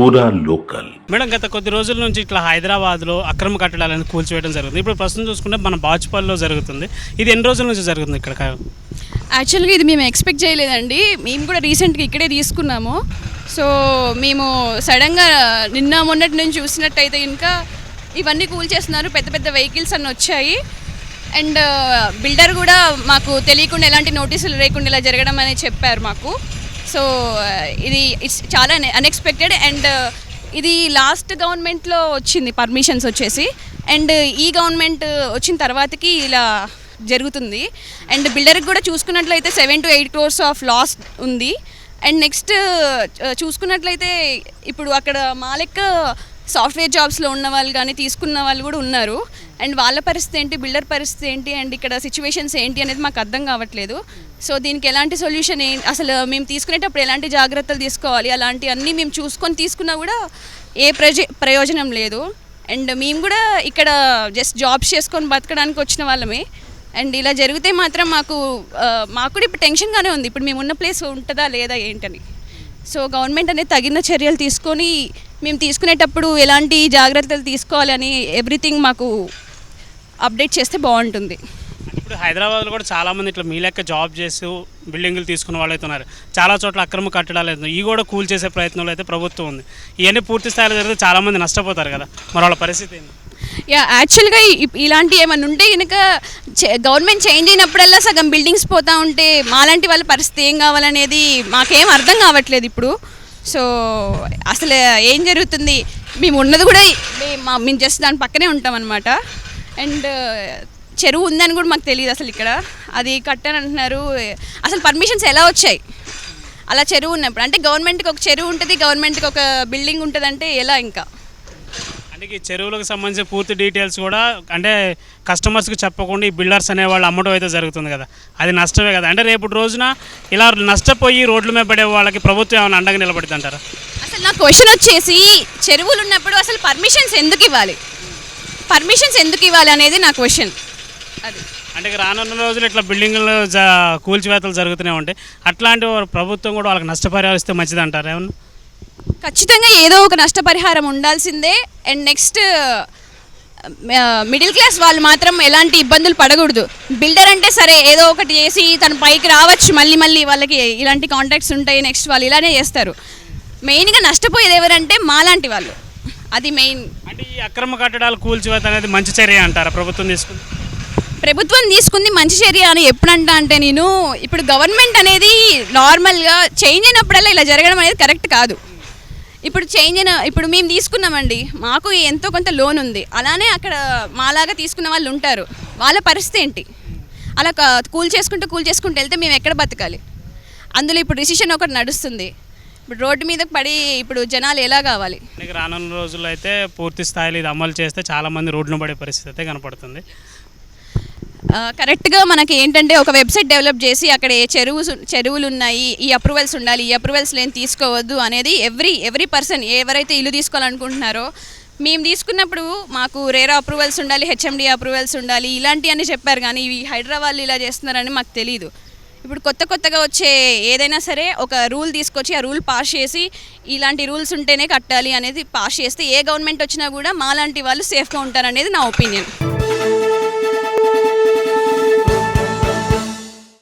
పూరా local. Madam, గత కొద్ది రోజుల నుంచి ఇట్లా హైదరాబాద్లో అక్రమ కట్టడాలను కూల్చివేయడం జరుగుతుంది. ఇప్పుడు ప్రస్తుతం చూసుకుంటే మన బాచుపల్లిలో జరుగుతుంది. ఇది ఎన్ని రోజుల నుంచి జరుగుతుంది ఇక్కడ? యాక్చువల్గా ఇది మేము ఎక్స్పెక్ట్ చేయలేదండి. మేము కూడా రీసెంట్గా ఇక్కడే తీసుకున్నాము. సో మేము సడన్గా నిన్న మొన్నటి నుంచి చూసినట్టయితే ఇంకా ఇవన్నీ కూల్చేస్తున్నారు. పెద్ద పెద్ద వెహికల్స్ అన్నీ వచ్చాయి. అండ్ బిల్డర్ కూడా మాకు తెలియకుండా ఎలాంటి నోటీసులు లేకుండా ఇలా జరగడం అనేది చెప్పారు మాకు. సో ఇది ఇట్స్ చాలా అన్ఎక్స్పెక్టెడ్. అండ్ ఇది లాస్ట్ గవర్నమెంట్లో వచ్చింది పర్మిషన్స్ వచ్చేసి. అండ్ ఈ గవర్నమెంట్ వచ్చిన తర్వాతకి ఇలా జరుగుతుంది. అండ్ బిల్డర్కి కూడా చూసుకున్నట్లయితే 7 to 8 crores ఆఫ్ లాస్ ఉంది. అండ్ నెక్స్ట్ చూసుకున్నట్లయితే ఇప్పుడు అక్కడ మా లెక్క సాఫ్ట్వేర్ జాబ్స్లో ఉన్న వాళ్ళు కానీ తీసుకున్న వాళ్ళు కూడా ఉన్నారు. అండ్ వాళ్ళ పరిస్థితి ఏంటి, బిల్డర్ పరిస్థితి ఏంటి, అండ్ ఇక్కడ సిచ్యువేషన్స్ ఏంటి అనేది మాకు అర్థం కావట్లేదు. సో దీనికి ఎలాంటి సొల్యూషన్ అసలు మేము తీసుకునేటప్పుడు ఎలాంటి జాగ్రత్తలు తీసుకోవాలి, అలాంటి అన్నీ మేము చూసుకొని తీసుకున్నా కూడా ఏ ప్రయోజనం లేదు. అండ్ మేము కూడా ఇక్కడ జస్ట్ జాబ్స్ చేసుకొని బతకడానికి వచ్చిన వాళ్ళమే. అండ్ ఇలా జరిగితే మాత్రం మాకు కూడా ఇప్పుడు టెన్షన్గానే ఉంది. ఇప్పుడు మేము ఉన్న ప్లేస్ ఉంటుందా లేదా ఏంటని. సో గవర్నమెంట్ అనేది తగిన చర్యలు తీసుకొని మేము తీసుకునేటప్పుడు ఎలాంటి జాగ్రత్తలు తీసుకోవాలని ఎవ్రీథింగ్ మాకు అప్డేట్ చేస్తే బాగుంటుంది. ఇప్పుడు హైదరాబాద్లో కూడా చాలామంది ఇట్లా మీ లెక్క జాబ్ చేసి బిల్డింగులు తీసుకున్న వాళ్ళు అయితే ఉన్నారు. చాలా చోట్ల అక్రమ కట్టడాలు అవుతున్నాయి. ఇవి కూడా కూల్ చేసే ప్రయత్నంలో అయితే ప్రభుత్వం ఉంది. ఇవన్నీ పూర్తి స్థాయిలో జరిగితే చాలామంది నష్టపోతారు కదా, మరి వాళ్ళ పరిస్థితి ఏంటి? యాక్చువల్గా ఇలాంటి ఏమైనా ఉంటే కనుక గవర్నమెంట్ చేంజ్ అయినప్పుడల్లా సగం బిల్డింగ్స్ పోతూ ఉంటే మాలాంటి వాళ్ళ పరిస్థితి ఏం కావాలనేది మాకేం అర్థం కావట్లేదు ఇప్పుడు. సో అసలు ఏం జరుగుతుంది, మేము ఉన్నది కూడా మేము జస్ట్ దాని పక్కనే ఉంటాం అనమాట. అండ్ చెరువు ఉందని కూడా మాకు తెలియదు అసలు. ఇక్కడ అది కట్టని అంటున్నారు. అసలు పర్మిషన్స్ ఎలా వచ్చాయి అలా చెరువు ఉన్నప్పుడు? అంటే గవర్నమెంట్కి ఒక చెరువు ఉంటుంది, గవర్నమెంట్కి ఒక బిల్డింగ్ ఉంటుంది, అంటే ఎలా? ఇంకా అంటే ఈ చెరువులకు సంబంధించిన పూర్తి డీటెయిల్స్ కూడా అంటే కస్టమర్స్కి చెప్పకుండా ఈ బిల్డర్స్ అనేవాళ్ళు అమ్మడం అయితే జరుగుతుంది కదా, అది నష్టమే కదా. అంటే రేపు రోజున ఇలా నష్టపోయి రోడ్ల మీద పడే వాళ్ళకి ప్రభుత్వం ఏమైనా అండగా నిలబడుతుంది అంటారా? అసలు నా క్వశ్చన్ వచ్చేసి, చెరువులు ఉన్నప్పుడు అసలు పర్మిషన్స్ ఎందుకు ఇవ్వాలి అనేది నా క్వశ్చన్. అది అంటే రానున్న రోజులు ఇట్లా బిల్డింగ్లు కూల్చివేతలు జరుగుతూనే ఉంటాయి. అట్లాంటి ప్రభుత్వం కూడా వాళ్ళకి నష్టపరిహారం ఇస్తే మంచిది అంటారా? ఏమన్నా ఖచ్చితంగా ఏదో ఒక నష్టపరిహారం ఉండాల్సిందే. అండ్ నెక్స్ట్ మిడిల్ క్లాస్ వాళ్ళు మాత్రం ఎలాంటి ఇబ్బందులు పడకూడదు. బిల్డర్ అంటే సరే ఏదో ఒకటి చేసి తన పైకి రావచ్చు, మళ్ళీ వాళ్ళకి ఇలాంటి కాంట్రాక్ట్స్ ఉంటాయి, నెక్స్ట్ వాళ్ళు ఇలానే చేస్తారు. మెయిన్గా నష్టపోయేది ఎవరంటే మాలాంటి వాళ్ళు, అది మెయిన్. అంటే ఈ అక్రమ కట్టడాలు కూల్చివేత అనేది మంచి చర్య అంటారా ప్రభుత్వం తీసుకుంది మంచి చర్య అని ఎప్పుడంటా అంటే నేను ఇప్పుడు గవర్నమెంట్ అనేది నార్మల్గా చేంజ్ అయినప్పుడల్లా ఇలా జరగడం అనేది కరెక్ట్ కాదు. ఇప్పుడు మేము తీసుకున్నామండి, మాకు ఎంతో కొంత లోన్ ఉంది, అలానే అక్కడ మాలాగా తీసుకున్న వాళ్ళు ఉంటారు, వాళ్ళ పరిస్థితి ఏంటి? అలా కూల్ చేసుకుంటూ వెళ్తే మేము ఎక్కడ బతకాలి? అందులో ఇప్పుడు డిసిషన్ ఒకటి నడుస్తుంది. ఇప్పుడు రోడ్డు మీదకి పడి ఇప్పుడు జనాలు ఎలా కావాలి? రానున్న రోజుల్లో అయితే పూర్తి స్థాయిలో ఇది అమలు చేస్తే చాలామంది రోడ్డును పడే పరిస్థితి అయితే కనపడుతుంది. కరెక్ట్గా మనకి ఏంటంటే ఒక వెబ్సైట్ డెవలప్ చేసి అక్కడ చెరువులు ఉన్నాయి, ఈ అప్రూవల్స్ ఉండాలి, ఈ అప్రూవల్స్ లేని తీసుకోవద్దు అనేది ఎవ్రీ పర్సన్ ఎవరైతే ఇల్లు తీసుకోవాలనుకుంటున్నారో, మేము తీసుకున్నప్పుడు మాకు రేరా అప్రూవల్స్ ఉండాలి, హెచ్ఎండి అప్రూవల్స్ ఉండాలి, ఇలాంటివన్నీ చెప్పారు. కానీ ఇవి హైదరాబాద్లో ఇలా చేస్తున్నారని మాకు తెలియదు. ఇప్పుడు కొత్తగా వచ్చే ఏదైనా సరే ఒక రూల్ తీసుకొచ్చి ఆ రూల్ పాస్ చేసి ఇలాంటి రూల్స్ ఉంటేనే కట్టాలి అనేది పాస్ చేస్తే ఏ గవర్నమెంట్ వచ్చినా కూడా మాలాంటి వాళ్ళు సేఫ్గా ఉంటారనేది నా ఒపీనియన్.